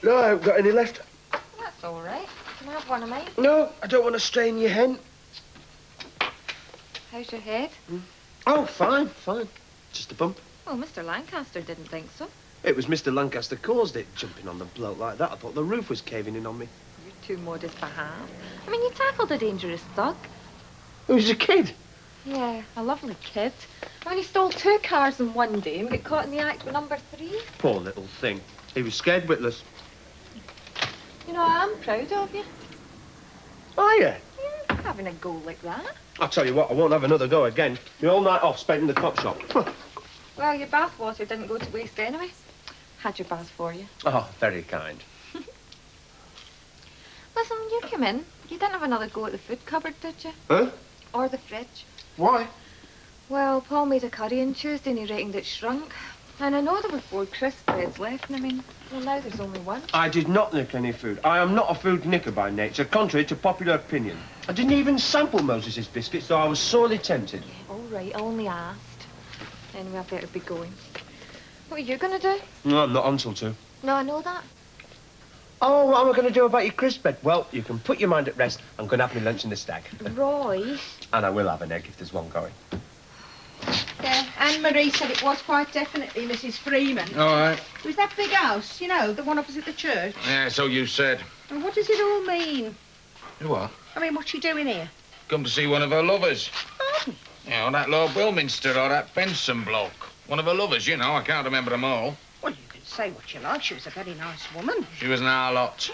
No, I haven't got any left. That's all right. Can I have one of mine? No, I don't want to strain your hen. How's your head? Oh, fine, fine. Just a bump. Well, Mr. Lancaster didn't think so. It was Mr. Lancaster caused it, jumping on the bloke like that. I thought the roof was caving in on me. You're too modest for half. I mean, you tackled a dangerous thug. Who's a kid? Yeah, a lovely kid. I mean, he stole 2 cars in one day and got caught in the act with number 3. Poor little thing. He was scared witless. You know, I am proud of you. Are you? Yeah, having a go like that. I'll tell you what, I won't have another go again. The whole night off spent in the cop shop. Well, your bath water didn't go to waste anyway. Had your bath for you. Oh, very kind. Listen, you come in. You didn't have another go at the food cupboard, did you? Huh? Or the fridge. Why? Well, Paul made a curry on Tuesday and he reckoned it shrunk. And I know there were 4 crisp breads left, and I mean, well, now there's only 1. I did not nick any food. I am not a food nicker by nature, contrary to popular opinion. I didn't even sample Moses's biscuits, though I was sorely tempted. All right, I only asked. Anyway, I better be going. What are you going to do? No, I'm not on till 2. No, I know that. Oh, what am I going to do about your crisp bread? Well, you can put your mind at rest. I'm going to have my lunch in the stag. Roy. And I will have an egg if there's one going. Yeah, Anne-Marie said it was quite definitely Mrs. Freeman. All right. It was that big house, you know, the one opposite the church. Yeah, so you said. And what does it all mean? What? I mean, what's she doing here? Come to see one of her lovers. Oh, Yeah, or that Lord Wilminster or that Benson bloke. One of her lovers, you know. I can't remember them all. well, you can say what you like. She was a very nice woman. She was an harlot.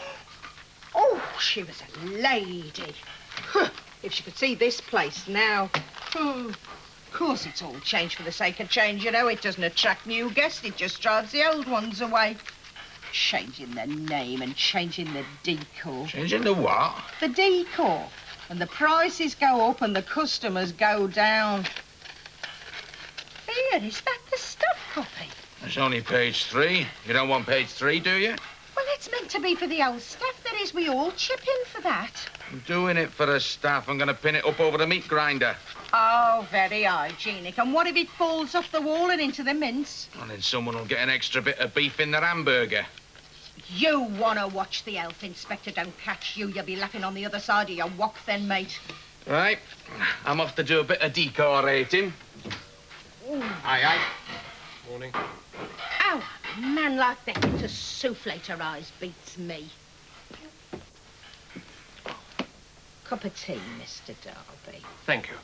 Oh, she was a lady. Huh. If she could see this place now. Of course, it's all changed for the sake of change, you know. It doesn't attract new guests. It just drives the old ones away. Changing the name and changing the decor. Changing the what? The decor. And the prices go up and the customers go down. Here, is that the stuff copy? It's only page 3. You don't want page 3, do you? Well, it's meant to be for the old staff. That is, we all chip in for that. I'm doing it for the staff. I'm going to pin it up over the meat grinder. Oh, very hygienic. And what if it falls off the wall and into the mince? And then someone will get an extra bit of beef in their hamburger. You want to watch the health inspector don't catch you. You'll be laughing on the other side of your wok then, mate. Right. I'm off to do a bit of decorating. Aye, aye. Morning. How a man like that gets a souffle to rise beats me. Cup of tea, Mr. Darby. Thank you.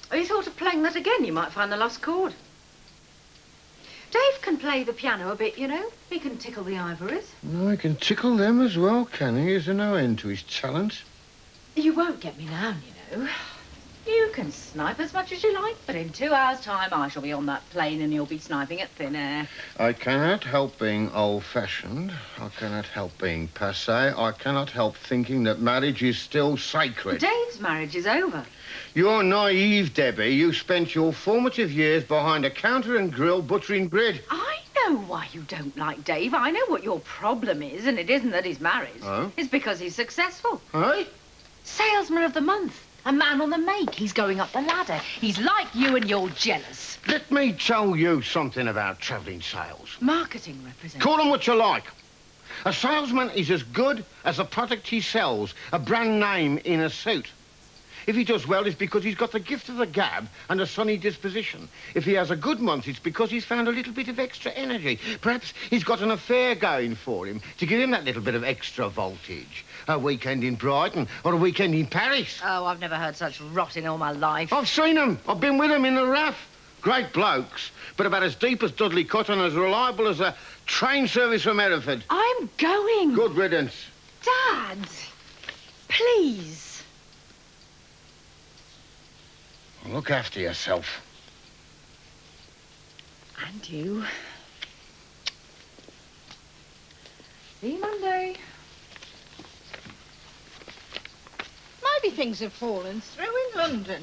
Have you thought of playing that again? You might find the lost chord. Dave can play the piano a bit, you know. He can tickle the ivories. No, he can tickle them as well, can he? Is there no end to his talent? You won't get me now, you know. You can snipe as much as you like, but in 2 hours' time I shall be on that plane and you'll be sniping at thin air. I cannot help being old-fashioned. I cannot help being passé. I cannot help thinking that marriage is still sacred. Dave's marriage is over. You're naive, Debbie. You spent your formative years behind a counter and grill buttering bread. I know why you don't like Dave. I know what your problem is, and it isn't that he's married. Oh? It's because he's successful. Hey? Salesman of the month. A man on the make. He's going up the ladder. He's like you and you're jealous. Let me tell you something about travelling sales. Marketing representative. Call them what you like. A salesman is as good as the product he sells, a brand name in a suit. If he does well, it's because he's got the gift of the gab and a sunny disposition. If he has a good month, it's because he's found a little bit of extra energy. Perhaps he's got an affair going for him to give him that little bit of extra voltage. A weekend in Brighton or a weekend in Paris. Oh, I've never heard such rot in all my life. I've seen them. I've been with them in the RAF. Great blokes, but about as deep as Dudley Cotton, as reliable as a train service from Hereford. I'm going. Good riddance. Dad, please. Look after yourself. And you. See you Monday. Maybe things have fallen through in London.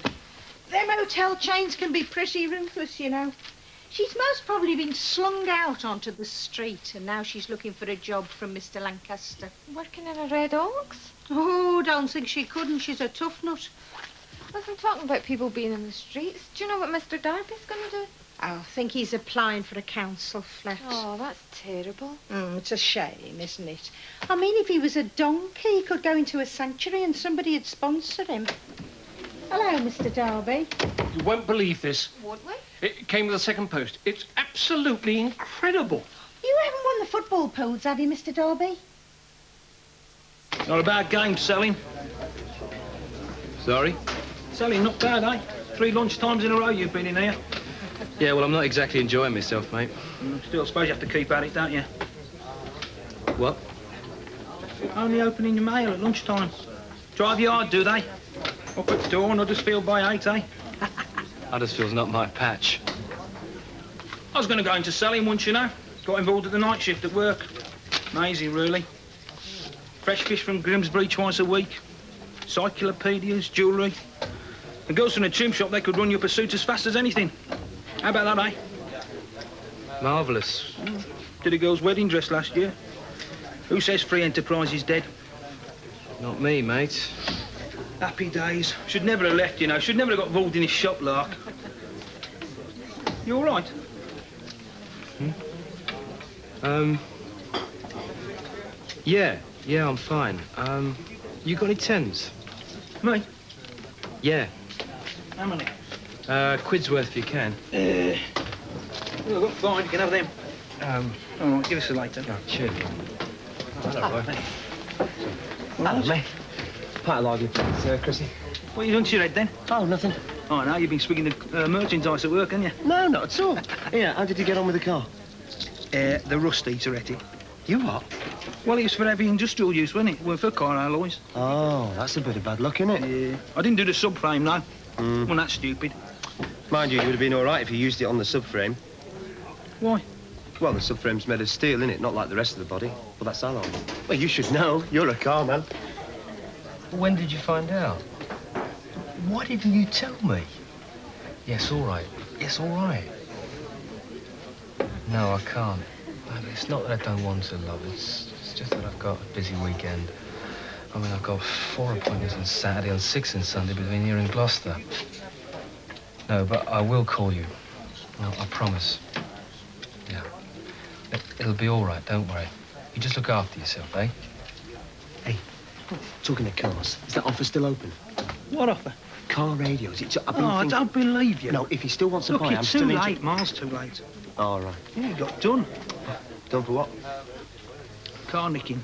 Them hotel chains can be pretty ruthless, you know. She's most probably been slung out onto the street, and now she's looking for a job from Mr. Lancaster. Working in a Red Oaks? Oh, don't think she couldn't. She's a tough nut. Listen, talking about people being in the streets, do you know what Mr. Darby's going to do? I think he's applying for a council flat. Oh, that's terrible. It's a shame, isn't it? I mean, if he was a donkey, he could go into a sanctuary and somebody would sponsor him. Hello, Mr. Darby. You won't believe this. Would we? It came with a second post. It's absolutely incredible. You haven't won the football pools, have you, Mr. Darby? Not a bad game, Sally. Sorry? Sally, not bad, eh? 3 lunch times in a row you've been in here. Yeah, well, I'm not exactly enjoying myself, mate. Still, I suppose you have to keep at it, don't you? What? Only opening your mail at lunchtime. Drive you hard, do they? Up at dawn, Huddersfield by 8, eh? Huddersfield's not my patch. I was going to go into selling once, you know. Got involved at the night shift at work. Amazing, really. Fresh fish from Grimsbury twice a week. Cyclopedias, jewellery. The girls from the trim shop, they could run you up a suit as fast as anything. How about that, eh? Marvellous. Did a girl's wedding dress last year. Who says free enterprise is dead? Not me, mate. Happy days. Should never have left, you know. Should never have got involved in his shop lark. You all right? Yeah, I'm fine. You got any tens? Me? Yeah. How many? Quid's worth if you can. Well, I've got fine. You can have them. All right, give us a later. Oh, cheers. Hello, boy. Hello, mate. Pint of lager, please, Chrissy. What you done to your head, then? Oh, nothing. Oh, now you've been swigging the merchandise at work, haven't you? No, not at all. Yeah, how did you get on with the car? The rust eater at it. You what? Well, it was for heavy industrial use, wasn't it? It weren't for car alloys. Oh, that's a bit of bad luck, isn't it? Yeah. I didn't do the subframe, no. Well, that's stupid. Mind you, you would have been all right if you used it on the subframe. Why? Well, the subframe's made of steel, innit? Not like the rest of the body. Well, that's alloy. Well, you should know. You're a car man. When did you find out? Why didn't you tell me? Yes, all right. Yes, all right. No, I can't. It's not that I don't want to, love. It's just that I've got a busy weekend. I mean, I've got 4 appointments on Saturday and 6 on Sunday between here and Gloucester. No, but I will call you. No, I promise. Yeah. It'll be all right, don't worry. You just look after yourself, eh? Hey, talking of cars, is that offer still open? What offer? Car radios. I don't believe you. No, if he still wants to Look, buy, I'm it's still too in. late. Miles too late. All right. Yeah, you got done. Done for what? Car nicking.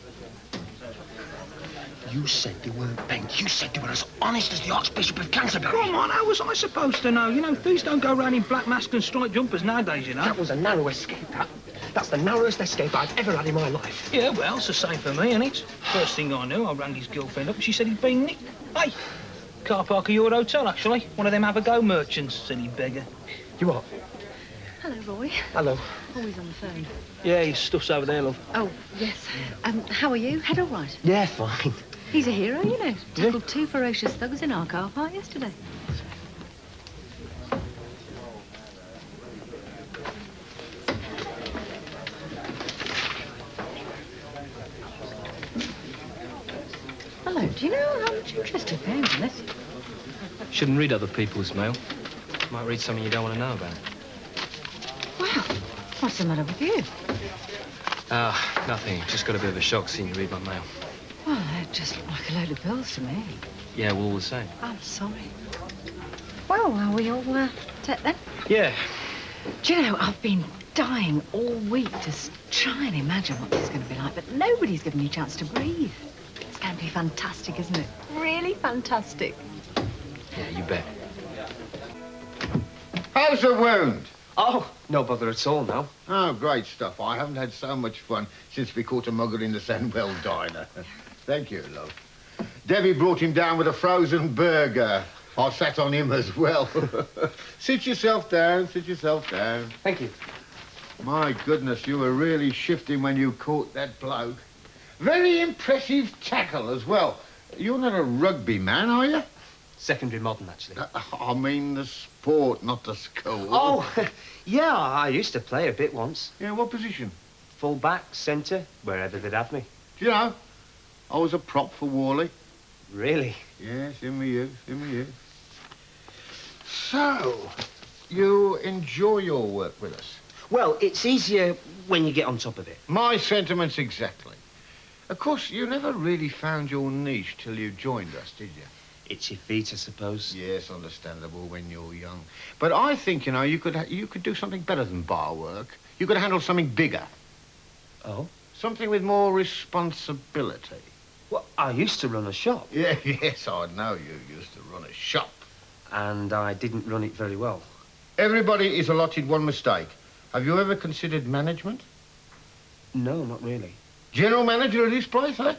You said they weren't bent. You said they were as honest as the Archbishop of Canterbury. Come on, how was I supposed to know? You know, thieves don't go around in black masks and striped jumpers nowadays, you know. That was a narrow escape, that. That's the narrowest escape I've ever had in my life. Yeah, well, it's the same for me, innit? First thing I knew, I rang his girlfriend up and she said he'd been nicked. Hey, car park of your hotel, actually. One of them have-a-go merchants, silly beggar. You what? Hello, Roy. Hello. Always on the phone. Yeah, his stuff's over there, love. Oh, yes. How are you? Head all right? Yeah, fine. He's a hero, you know. Tackled 2 ferocious thugs in our car park yesterday. Hello, do you know how much interest you're paying on this? Shouldn't read other people's mail. Might read something you don't want to know about. Well, what's the matter with you? Nothing. Just got a bit of a shock seeing you read my mail. Well, they just look like a load of bills to me. Yeah, well, all the same. I'm sorry. Well, are we all set then? Yeah. Do you know, I've been dying all week to try and imagine what this is going to be like, but nobody's given me a chance to breathe. It's going to be fantastic, isn't it? Really fantastic. Yeah, you bet. How's the wound? Oh, no bother at all now. Oh, great stuff. I haven't had so much fun since we caught a mugger in the Sandwell diner. Thank you, love. Debbie brought him down with a frozen burger. I sat on him as well. Sit yourself down, sit yourself down. Thank you. My goodness, you were really shifting when you caught that bloke. Very impressive tackle as well. You're not a rugby man, are you? Secondary modern, actually. I mean the sport, not the school. Oh, yeah, I used to play a bit once. Yeah, what position? Full back, centre, wherever they'd have me. Do you know, I was a prop for Worley. Really? Yes, in my youth, in my youth. So, you enjoy your work with us? Well, it's easier when you get on top of it. My sentiments exactly. Of course, you never really found your niche till you joined us, did you? Itchy feet, I suppose. Yes, understandable when you're young. But I think, you know, you could do something better than bar work. You could handle something bigger. Oh? Something with more responsibility. Well, I used to run a shop. Yeah, yes, I know you used to run a shop. And I didn't run it very well. Everybody is allotted one mistake. Have you ever considered management? No, not really. General manager of this place, eh?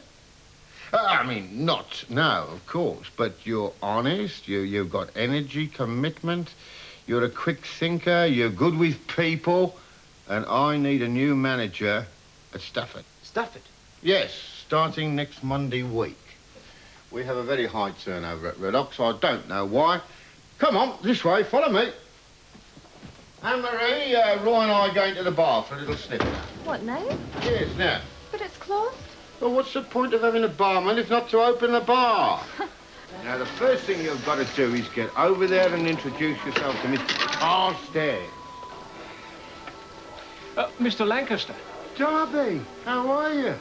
I mean, not now, of course, but you're honest, you've got energy, commitment, you're a quick thinker, you're good with people, and I need a new manager at Stafford. Stafford? Yes, starting next Monday week. We have a very high turnover at Red Ox. I don't know why. Come on, this way, follow me. Anne-Marie, Roy and I are going to the bar for a little snip. What, now? Yes, now. But it's closed. Well, what's the point of having a barman if not to open the bar? Now, the first thing you've got to do is get over there and introduce yourself to Mr. Carstairs. Mr. Lancaster. Darby, how are you?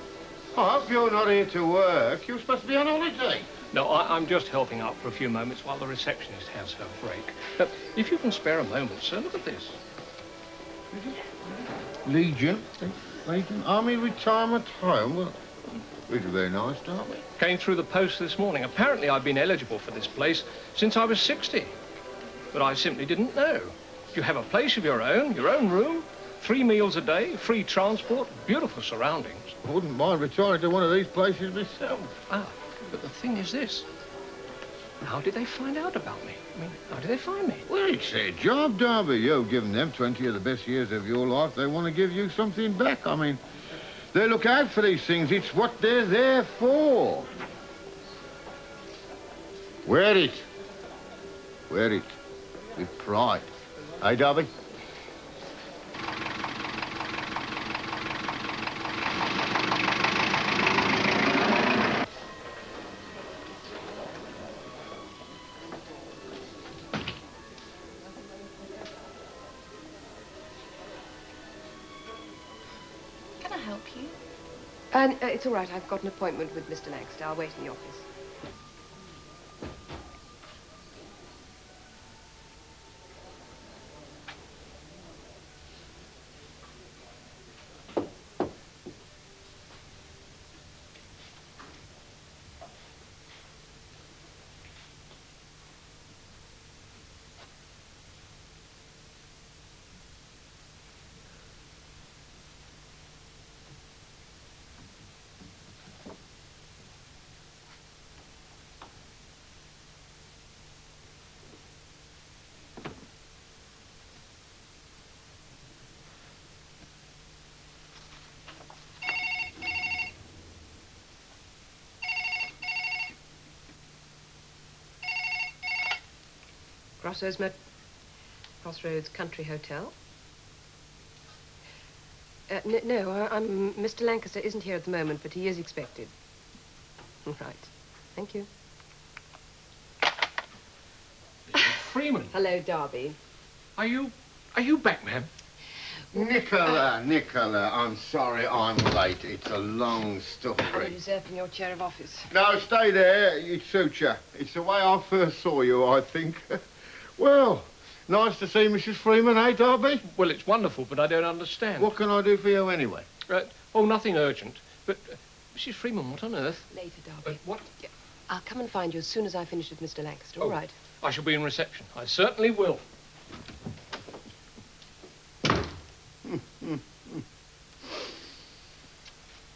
I hope you're not here to work. You're supposed to be on holiday. No, I'm just helping out for a few moments while the receptionist has her break. If you can spare a moment, sir, look at this. Legion, Army Retirement Home. Well, it's very nice, Darby. Came through the post this morning. Apparently I've been eligible for this place since I was 60. But I simply didn't know. You have a place of your own room, 3 meals a day, free transport, beautiful surroundings. I wouldn't mind retiring to one of these places myself. Ah, but the thing is this. How did they find out about me? I mean, how did they find me? Well, it's their job, Darby. You've given them 20 of the best years of your life. They want to give you something back. I mean, they look out for these things. It's what they're there for. Wear it. Wear it. With pride. Hey, Darby? Can I help you? It's all right. I've got an appointment with Mr. Lancaster. I'll wait in the office. Crossroads Country Hotel. No, Mr. Lancaster isn't here at the moment, but he is expected. Right. Thank you. Freeman. Hello, Darby. Are you back, ma'am? Nicola, I'm sorry I'm late. It's a long You're story. usurping your chair of office. No, stay there. It suits you. It's the way I first saw you, I think. Well, nice to see Mrs. Freeman, eh, Darby? Well, it's wonderful, but I don't understand. What can I do for you anyway? Oh, nothing urgent. But, Mrs. Freeman, what on earth? Later, Darby. What? Yeah, I'll come and find you as soon as I finish with Mr. Lancaster, all Oh. right? I shall be in reception. I certainly will.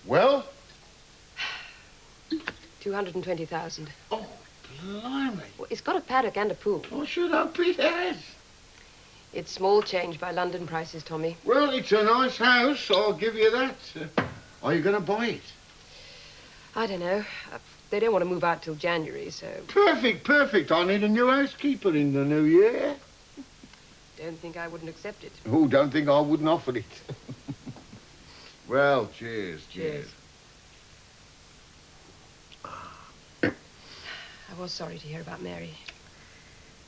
Well? 220,000. Oh, blimey. Well, it's got a paddock and a pool. I should hope it has. It's small change by London prices, Tommy. Well, it's a nice house, I'll give you that. Are you going to buy it? I don't know. They don't want to move out till January, so... Perfect, perfect. I need a new housekeeper in the new year. Don't think I wouldn't accept it. Oh, don't think I wouldn't offer it. Well, cheers, cheers. Cheers. I was sorry to hear about Mary.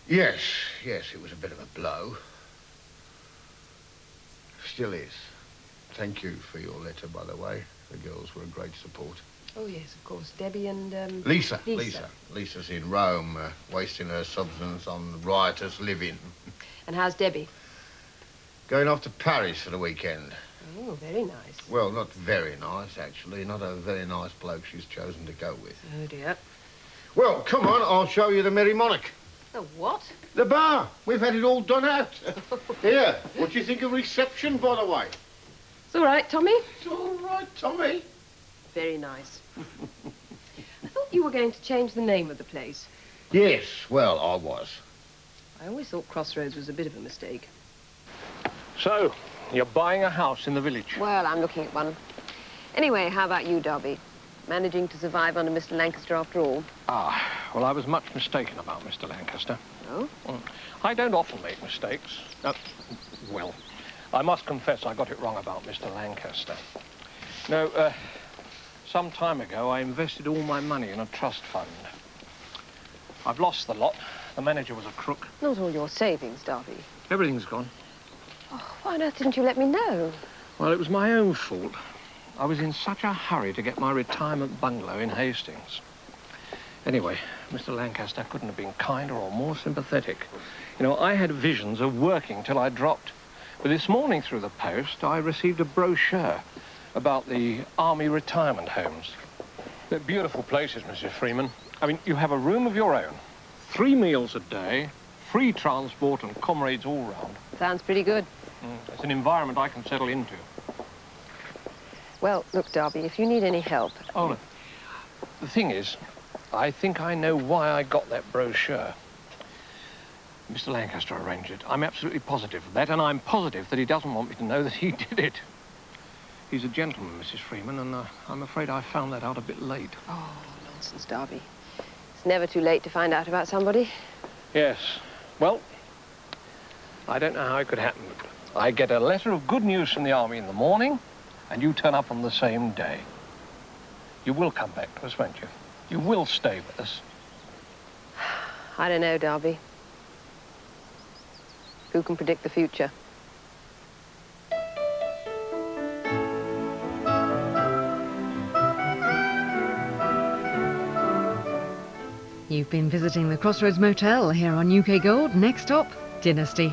Yes, it was a bit of a blow. Still is. Thank you for your letter, by the way. The girls were a great support. Oh, yes, of course. Debbie and, Lisa. Lisa's in Rome, wasting her substance on riotous living. And how's Debbie? Going off to Paris for the weekend. Oh, very nice. Well, not very nice, actually. Not a very nice bloke she's chosen to go with. Oh, dear. Well, come on, I'll show you the Merry Monarch. The what? The bar. We've had it all done out. Here, what do you think of reception, by the way? It's all right, Tommy. It's all right, Tommy. Very nice. I thought you were going to change the name of the place. Yes, well, I was. I always thought Crossroads was a bit of a mistake. So, you're buying a house in the village? Well, I'm looking at one. Anyway, how about you, Darby? Managing to survive under Mr. Lancaster after all? Ah, well, I was much mistaken about Mr. Lancaster. Oh? I don't often make mistakes. Well, I must confess I got it wrong about Mr. Lancaster. No, some time ago I invested all my money in a trust fund. I've lost the lot. The manager was a crook. Not all your savings, Darby. Everything's gone. Oh, why on earth didn't you let me know? Well, it was my own fault. I was in such a hurry to get my retirement bungalow in Hastings. Anyway, Mr. Lancaster couldn't have been kinder or more sympathetic. You know, I had visions of working till I dropped. But this morning through the post, I received a brochure about the Army retirement homes. They're beautiful places, Mrs. Freeman. I mean, you have a room of your own, 3 meals a day, free transport and comrades all round. Sounds pretty good. It's an environment I can settle into. Well, look, Darby, if you need any help... Oh, no. The thing is, I think I know why I got that brochure. Mr. Lancaster arranged it. I'm absolutely positive of that, and I'm positive that he doesn't want me to know that he did it. He's a gentleman, Mrs. Freeman, and I'm afraid I found that out a bit late. Oh, nonsense, Darby. It's never too late to find out about somebody. Yes. Well, I don't know how it could happen. I get a letter of good news from the Army in the morning, and you turn up on the same day. You will come back to us, won't you? You will stay with us. I don't know, Darby. Who can predict the future? You've been visiting the Crossroads Motel here on UK Gold. Next stop, Dynasty.